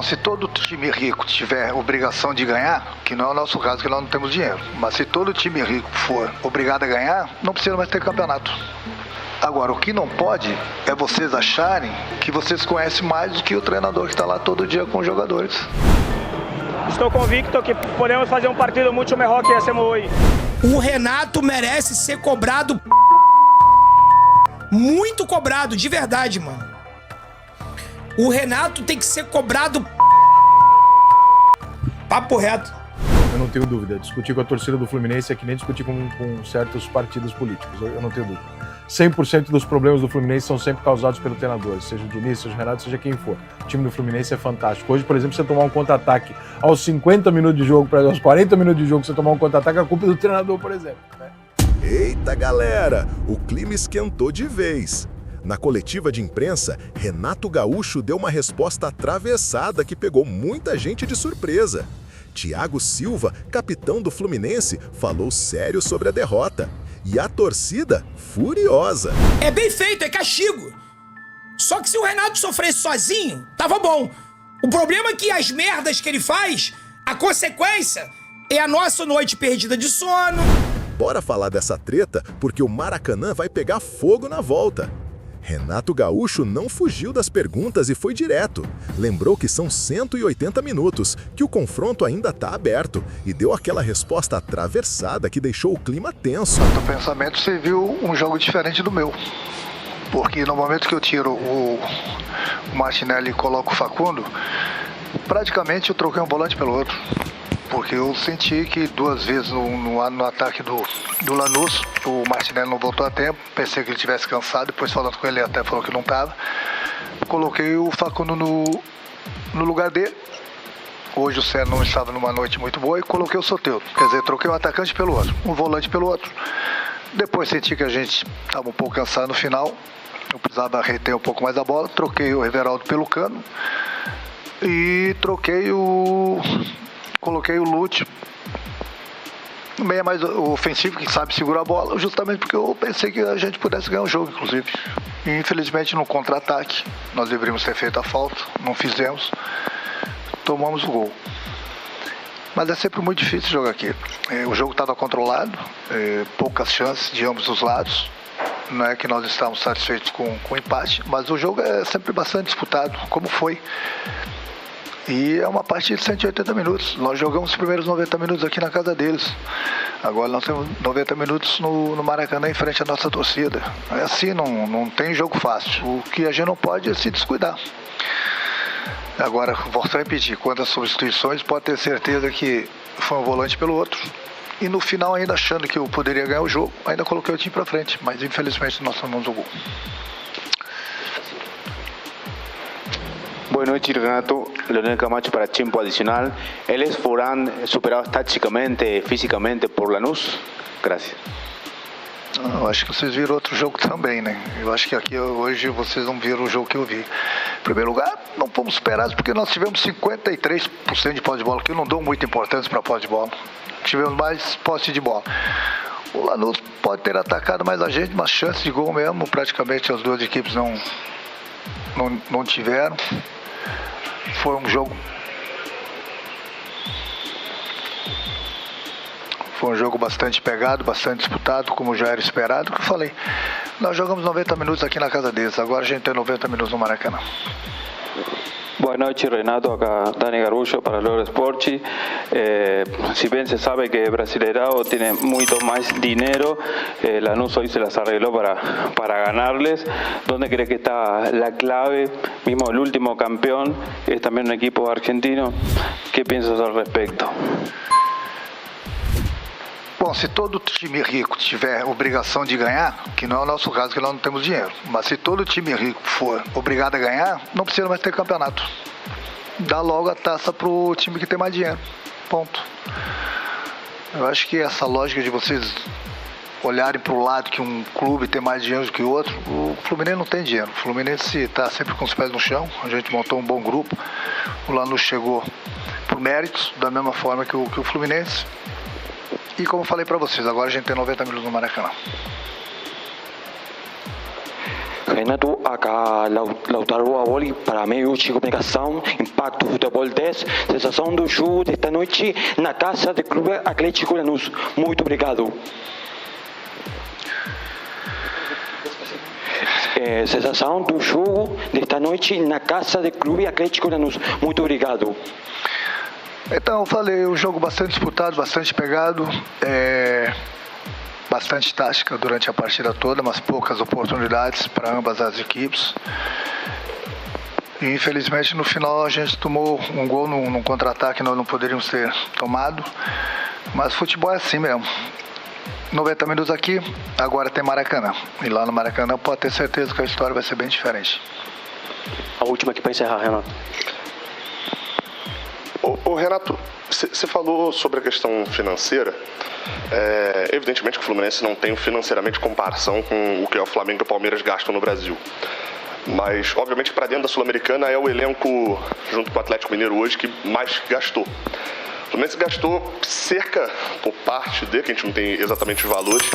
Bom, se todo time rico tiver obrigação de ganhar, que não é o nosso caso, que nós não temos dinheiro, mas se todo time rico for obrigado a ganhar, não precisa mais ter campeonato. Agora, o que não pode é vocês acharem que vocês conhecem mais do que o treinador que está lá todo dia com os jogadores. Estou convicto que podemos fazer um partido muito melhor que hacemos hoje. O Renato merece ser cobrado, muito cobrado, de verdade, mano. O Renato tem que ser cobrado, papo reto. Eu não tenho dúvida. Discutir com a torcida do Fluminense é que nem discutir com certos partidos políticos. Eu não tenho dúvida. 100% dos problemas do Fluminense são sempre causados pelo treinador, seja o Diniz, seja o Renato, seja quem for. O time do Fluminense é fantástico. Hoje, por exemplo, você tomar um contra-ataque aos 50 minutos de jogo, aos 40 minutos de jogo, você tomar um contra-ataque, a culpa é do treinador, por exemplo. Né? Eita, galera! O clima esquentou de vez. Na coletiva de imprensa, Renato Gaúcho deu uma resposta atravessada que pegou muita gente de surpresa. Thiago Silva, capitão do Fluminense, falou sério sobre a derrota. E a torcida, furiosa. É bem feito, é castigo. Só que se o Renato sofresse sozinho, tava bom. O problema é que as merdas que ele faz, a consequência é a nossa noite perdida de sono. Bora falar dessa treta, porque o Maracanã vai pegar fogo na volta. Renato Gaúcho não fugiu das perguntas e foi direto. Lembrou que são 180 minutos, que o confronto ainda está aberto e deu aquela resposta atravessada que deixou o clima tenso. No pensamento você viu um jogo diferente do meu. Porque no momento que eu tiro o Martinelli e coloco o Facundo, praticamente eu troquei um volante pelo outro. Porque eu senti que duas vezes no ataque do Lanús, o Martinelli não voltou a tempo, pensei que ele estivesse cansado, depois falando com ele até falou que não estava. Coloquei o Facundo no lugar dele. Hoje o Célio não estava numa noite muito boa e coloquei o Soteldo. Quer dizer, troquei um atacante pelo outro, um volante pelo outro. Depois senti que a gente estava um pouco cansado no final, eu precisava reter um pouco mais a bola, troquei o Everaldo pelo Cano e coloquei o Lúcio, meio mais ofensivo, que sabe segurar a bola, justamente porque eu pensei que a gente pudesse ganhar o jogo, inclusive. E infelizmente no contra-ataque, nós deveríamos ter feito a falta, não fizemos, tomamos o gol. Mas é sempre muito difícil jogar aqui. O jogo estava controlado, poucas chances de ambos os lados. Não é que nós estávamos satisfeitos com o empate, mas o jogo é sempre bastante disputado, como foi. E é uma partida de 180 minutos. Nós jogamos os primeiros 90 minutos aqui na casa deles. Agora nós temos 90 minutos no Maracanã em frente à nossa torcida. É assim, não tem jogo fácil. O que a gente não pode é se descuidar. Agora, volto a repetir, quanto às substituições, pode ter certeza que foi um volante pelo outro. E no final, ainda achando que eu poderia ganhar o jogo, ainda coloquei o time para frente. Mas infelizmente nós tomamos o gol. Boa noite, Renato. Leonel Camacho para Tiempo Adicional. ¿Eles foram superados taticamente, fisicamente por Lanús? Gracias. Eu acho que vocês viram outro jogo também, né? Eu acho que aqui hoje vocês não viram o jogo que eu vi. Em primeiro lugar, não fomos superados porque nós tivemos 53% de posse de bola, que eu não dou muita importância para posse de bola. Tivemos mais posse de bola. O Lanús pode ter atacado mais a gente, mas chance de gol mesmo, praticamente as duas equipes não tiveram. Foi um jogo bastante pegado, bastante disputado, como já era esperado, que eu falei. Nós jogamos 90 minutos aqui na casa deles, agora a gente tem 90 minutos no Maracanã. Boa noite, Renato. Acá Dani Garullo para Loro Esporte. Si bien se sabe que Brasileirao tiene mucho más dinero, Lanús hoy se las arregló para ganarles. ¿Dónde cree que está la clave? Mismo el último campeón, que es también un equipo argentino. ¿Qué piensas al respecto? Bom, se todo time rico tiver obrigação de ganhar, que não é o nosso caso, que nós não temos dinheiro, mas se todo time rico for obrigado a ganhar, não precisa mais ter campeonato. Dá logo a taça pro time que tem mais dinheiro. Ponto. Eu acho que essa lógica de vocês olharem para o lado que um clube tem mais dinheiro do que o outro, o Fluminense não tem dinheiro. O Fluminense está sempre com os pés no chão, a gente montou um bom grupo, o Lanús chegou por méritos, da mesma forma que o Fluminense. E como eu falei para vocês, agora a gente tem 90 minutos no Maracanã. Renato, acá Lautaro Aboli, para meio de comunicação, Impacto Futebol 10, sensação do jogo desta noite na casa do Clube Atlético Lanús. Muito obrigado. Sensação do jogo desta noite na casa do Clube Atlético Lanús. Muito obrigado. Então, eu falei, um jogo bastante disputado, bastante pegado, bastante tática durante a partida toda, mas poucas oportunidades para ambas as equipes. E, infelizmente, no final a gente tomou um gol num contra-ataque, nós não poderíamos ter tomado, mas futebol é assim mesmo. 90 minutos aqui, agora tem Maracanã. E lá no Maracanã pode ter certeza que a história vai ser bem diferente. A última aqui para encerrar, Renato. Ô Renato, você falou sobre a questão financeira. Evidentemente que o Fluminense não tem financeiramente comparação com o que o Flamengo e o Palmeiras gastam no Brasil. Mas, obviamente, para dentro da Sul-Americana é o elenco, junto com o Atlético Mineiro hoje, que mais gastou. O Fluminense gastou cerca, por parte dele, que a gente não tem exatamente os valores,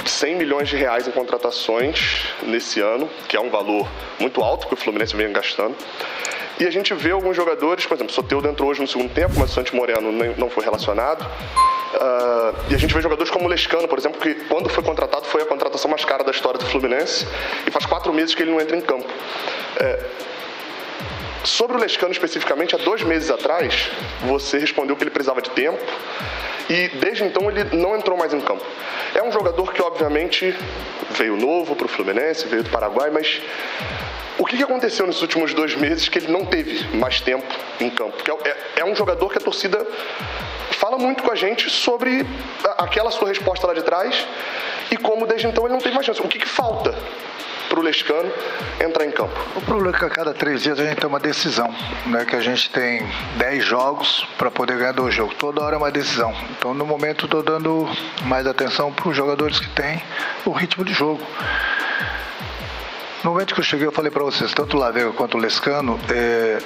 de 100 milhões de reais em contratações nesse ano, que é um valor muito alto que o Fluminense vem gastando. E a gente vê alguns jogadores, por exemplo, o Soteldo entrou hoje no segundo tempo, mas o Santi Moreno não foi relacionado. E a gente vê jogadores como o Lescano, por exemplo, que quando foi contratado foi a contratação mais cara da história do Fluminense e faz 4 meses que ele não entra em campo. Sobre o Lescano especificamente, há 2 meses atrás, você respondeu que ele precisava de tempo e desde então ele não entrou mais em campo. É um jogador que obviamente veio novo para o Fluminense, veio do Paraguai, mas o que aconteceu nesses últimos 2 meses que ele não teve mais tempo em campo? Porque é um jogador que a torcida fala muito com a gente sobre aquela sua resposta lá de trás e como desde então ele não teve mais chance. O que falta para o Lescano entrar em campo? O problema é que a cada 3 dias a gente tem uma decisão, né? Que a gente tem 10 jogos para poder ganhar 2 jogos. Toda hora é uma decisão. Então, no momento, estou dando mais atenção para os jogadores que têm o ritmo de jogo. No momento que eu cheguei, eu falei para vocês, tanto o Lavega quanto o Lescano,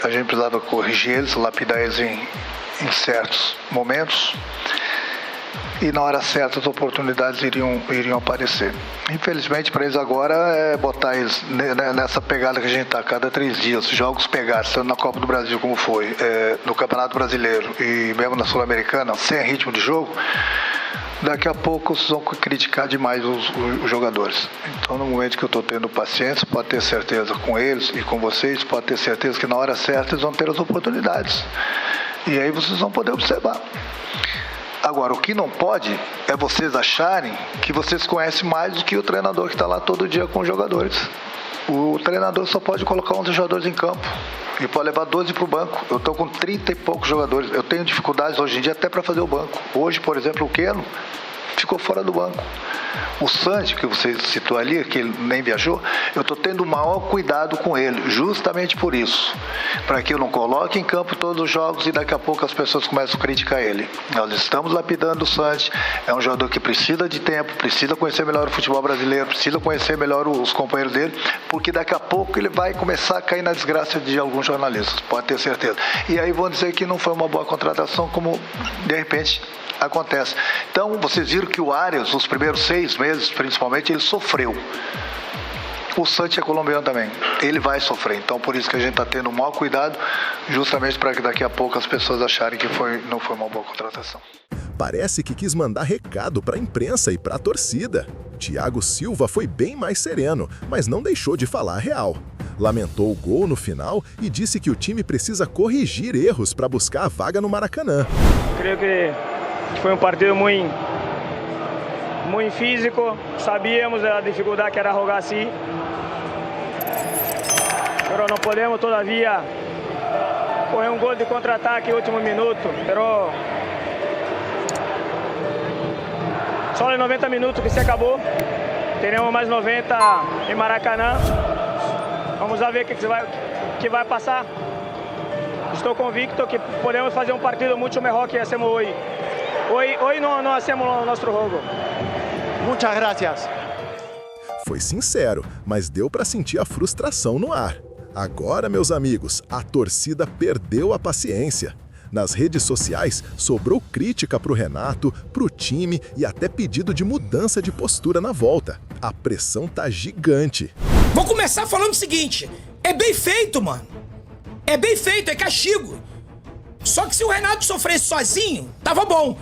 a gente precisava corrigir eles, lapidar eles em certos momentos. E na hora certa as oportunidades iriam aparecer. Infelizmente para eles agora é botar eles nessa pegada que a gente está, cada 3 dias, jogos pegados, tanto na Copa do Brasil como foi, no Campeonato Brasileiro e mesmo na Sul-Americana, sem ritmo de jogo. Daqui a pouco vocês vão criticar demais os jogadores. Então, no momento que eu estou tendo paciência, pode ter certeza com eles e com vocês, pode ter certeza que na hora certa eles vão ter as oportunidades. E aí vocês vão poder observar. Agora, o que não pode é vocês acharem que vocês conhecem mais do que o treinador que está lá todo dia com os jogadores. O treinador só pode colocar 11 jogadores em campo e pode levar 12 para o banco. Eu estou com 30 e poucos jogadores. Eu tenho dificuldades hoje em dia até para fazer o banco. Hoje, por exemplo, o Keno ficou fora do banco. O Santi, que você citou ali, que ele nem viajou, eu estou tendo o maior cuidado com ele, justamente por isso. Para que eu não coloque em campo todos os jogos e daqui a pouco as pessoas começam a criticar ele. Nós estamos lapidando o Santi, é um jogador que precisa de tempo, precisa conhecer melhor o futebol brasileiro, precisa conhecer melhor os companheiros dele, porque daqui a pouco ele vai começar a cair na desgraça de alguns jornalistas, pode ter certeza. E aí vão dizer que não foi uma boa contratação, como de repente acontece. Então, vocês viram que o Arias, nos primeiros 6 meses, principalmente, ele sofreu. O Santi é colombiano também. Ele vai sofrer. Então, por isso que a gente está tendo o maior cuidado, justamente para que daqui a pouco as pessoas acharem que não foi uma boa contratação. Parece que quis mandar recado para a imprensa e para a torcida. Thiago Silva foi bem mais sereno, mas não deixou de falar a real. Lamentou o gol no final e disse que o time precisa corrigir erros para buscar a vaga no Maracanã. Creio que foi um partido muito físico, sabíamos da dificuldade que era jogar assim, mas não podemos todavia correr um gol de contra-ataque no último minuto, mas só em 90 minutos que se acabou, teremos mais 90 em Maracanã, vamos ver o que vai passar. Estou convicto que podemos fazer um partido muito melhor que hacemos hoje. Hoje não hacemos o nosso jogo. Muchas gracias. Foi sincero, mas deu para sentir a frustração no ar. Agora, meus amigos, a torcida perdeu a paciência. Nas redes sociais, sobrou crítica pro Renato, pro time e até pedido de mudança de postura na volta. A pressão tá gigante. Vou começar falando o seguinte, é bem feito, mano. É bem feito, é castigo. Só que se o Renato sofresse sozinho, tava bom.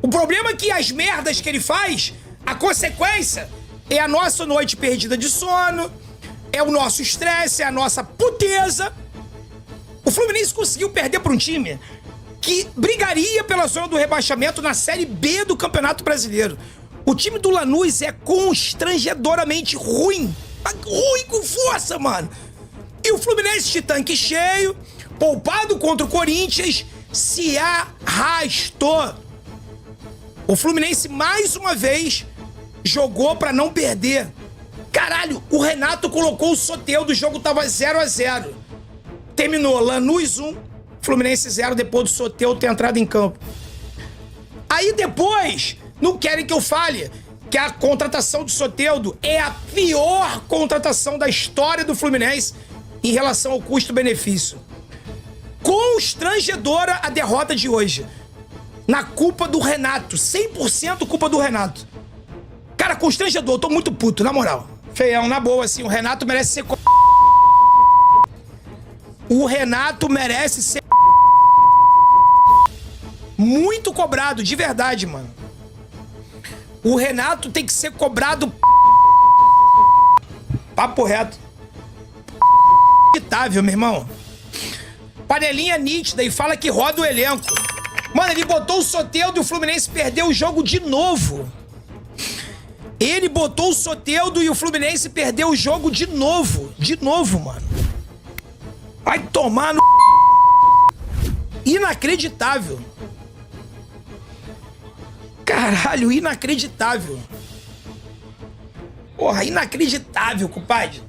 O problema é que as merdas que ele faz, a consequência é a nossa noite perdida de sono, é o nosso estresse, é a nossa puteza. O Fluminense conseguiu perder para um time que brigaria pela zona do rebaixamento na Série B do Campeonato Brasileiro. O time do Lanús é constrangedoramente ruim. Ruim com força, mano. E o Fluminense de tanque cheio, poupado contra o Corinthians, se arrastou. O Fluminense, mais uma vez, jogou pra não perder. Caralho, o Renato colocou o Soteldo, o jogo tava 0-0. Terminou Lanús 1, Fluminense 0, depois do Soteldo ter entrado em campo. Aí depois, não querem que eu fale que a contratação do Soteldo é a pior contratação da história do Fluminense em relação ao custo-benefício. Constrangedora a derrota de hoje. Na culpa do Renato. 100% culpa do Renato. Cara, constrangedor. Eu tô muito puto, na moral. Feião, na boa, assim. O Renato merece ser... O Renato merece ser... muito cobrado, de verdade, mano. O Renato tem que ser cobrado... Papo reto. Meu irmão. Panelinha nítida e fala que roda o elenco. Mano, ele botou o Soteldo e o Fluminense perdeu o jogo de novo. Ele botou o Soteldo e o Fluminense perdeu o jogo de novo. De novo, mano. Vai tomar no... Inacreditável. Caralho, inacreditável. Porra, inacreditável, compadre.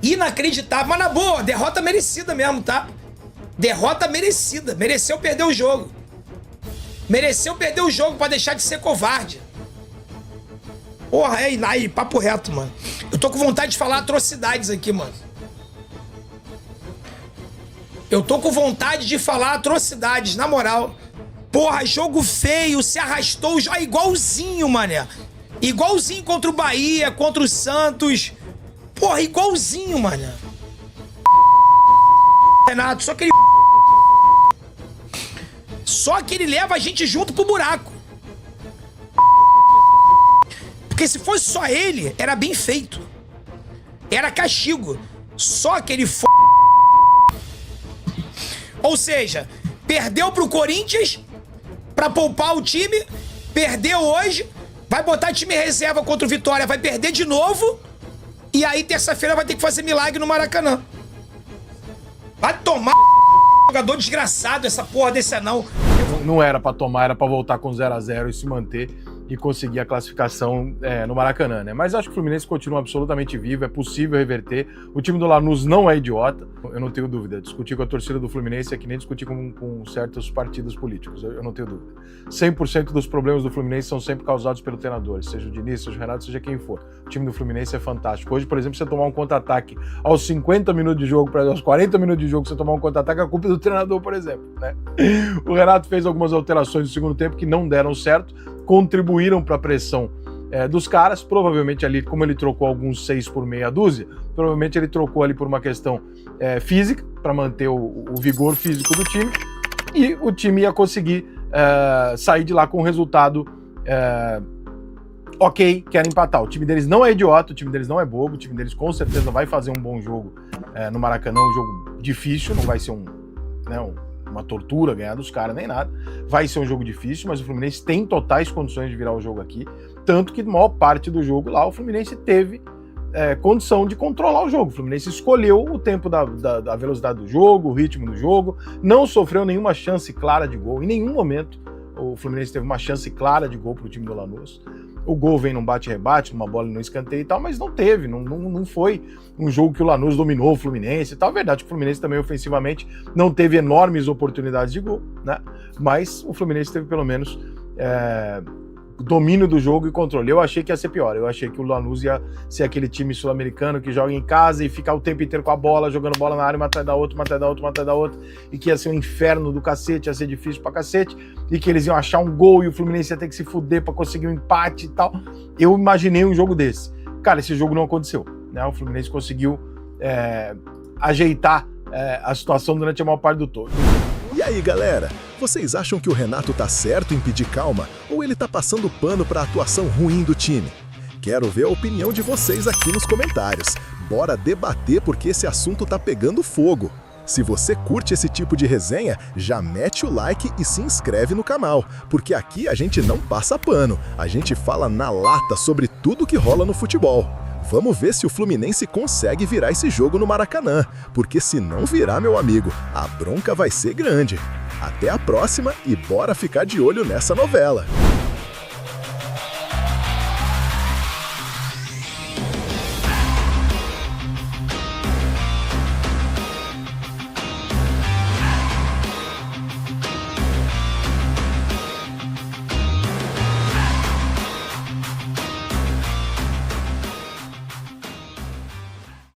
Inacreditável, mas na boa, derrota merecida mesmo, tá? Derrota merecida, mereceu perder o jogo. Mereceu perder o jogo pra deixar de ser covarde. Porra, aí, papo reto, mano. Eu tô com vontade de falar atrocidades aqui, mano. Eu tô com vontade de falar atrocidades, na moral. Porra, jogo feio, se arrastou já igualzinho, mané. Igualzinho contra o Bahia, contra o Santos... Porra, igualzinho, mano. Renato, só que ele leva a gente junto pro buraco. Porque se fosse só ele, era bem feito. Era castigo. Só que ele Ou seja, perdeu pro Corinthians pra poupar o time, perdeu hoje, vai botar time reserva contra o Vitória, vai perder de novo. E aí, terça-feira, vai ter que fazer milagre no Maracanã. Vai tomar jogador desgraçado, essa porra desse anão. Não era pra tomar, era pra voltar com 0-0 e se manter e conseguir a classificação no Maracanã, né? Mas acho que o Fluminense continua absolutamente vivo, é possível reverter. O time do Lanús não é idiota, eu não tenho dúvida. Discutir com a torcida do Fluminense é que nem discutir com certos partidos políticos, eu não tenho dúvida. 100% dos problemas do Fluminense são sempre causados pelo treinador, seja o Diniz, seja o Renato, seja quem for. O time do Fluminense é fantástico. Hoje, por exemplo, você tomar um contra-ataque aos 50 minutos de jogo, aos 40 minutos de jogo, você tomar um contra-ataque, a culpa é do treinador, por exemplo, né? O Renato fez algumas alterações no segundo tempo que não deram certo, contribuíram para a pressão dos caras, provavelmente ali, como ele trocou alguns 6 por meia dúzia, provavelmente ele trocou ali por uma questão física, para manter o vigor físico do time, e o time ia conseguir sair de lá com um resultado ok, que era empatar. O time deles não é idiota, o time deles não é bobo, o time deles com certeza vai fazer um bom jogo no Maracanã, um jogo difícil, não vai ser uma tortura ganhar dos caras, nem nada. Vai ser um jogo difícil, mas o Fluminense tem totais condições de virar o jogo aqui, tanto que a maior parte do jogo lá, o Fluminense teve condição de controlar o jogo. O Fluminense escolheu o tempo da velocidade do jogo, o ritmo do jogo, não sofreu nenhuma chance clara de gol, em nenhum momento o Fluminense teve uma chance clara de gol pro time do Lanús. O gol vem num bate-rebate, numa bola no escanteio e tal, mas não teve, não foi um jogo que o Lanús dominou o Fluminense e tal. A verdade é que o Fluminense também ofensivamente não teve enormes oportunidades de gol, né? Mas o Fluminense teve pelo menos domínio do jogo e controle. Eu achei que ia ser pior, eu achei que o Lanús ia ser aquele time sul-americano que joga em casa e fica o tempo inteiro com a bola, jogando bola na área, uma atrás da outra, uma atrás da outra, uma atrás da outra, e que ia ser um inferno do cacete, ia ser difícil pra cacete, e que eles iam achar um gol e o Fluminense ia ter que se fuder pra conseguir um empate e tal. Eu imaginei um jogo desse. Cara, esse jogo não aconteceu. né? O Fluminense conseguiu ajeitar a situação durante a maior parte do todo. E aí, galera? Vocês acham que o Renato tá certo em pedir calma ou ele tá passando pano pra atuação ruim do time? Quero ver a opinião de vocês aqui nos comentários. Bora debater porque esse assunto tá pegando fogo. Se você curte esse tipo de resenha, já mete o like e se inscreve no canal, porque aqui a gente não passa pano, a gente fala na lata sobre tudo que rola no futebol. Vamos ver se o Fluminense consegue virar esse jogo no Maracanã, porque se não virar, meu amigo, a bronca vai ser grande. Até a próxima e bora ficar de olho nessa novela.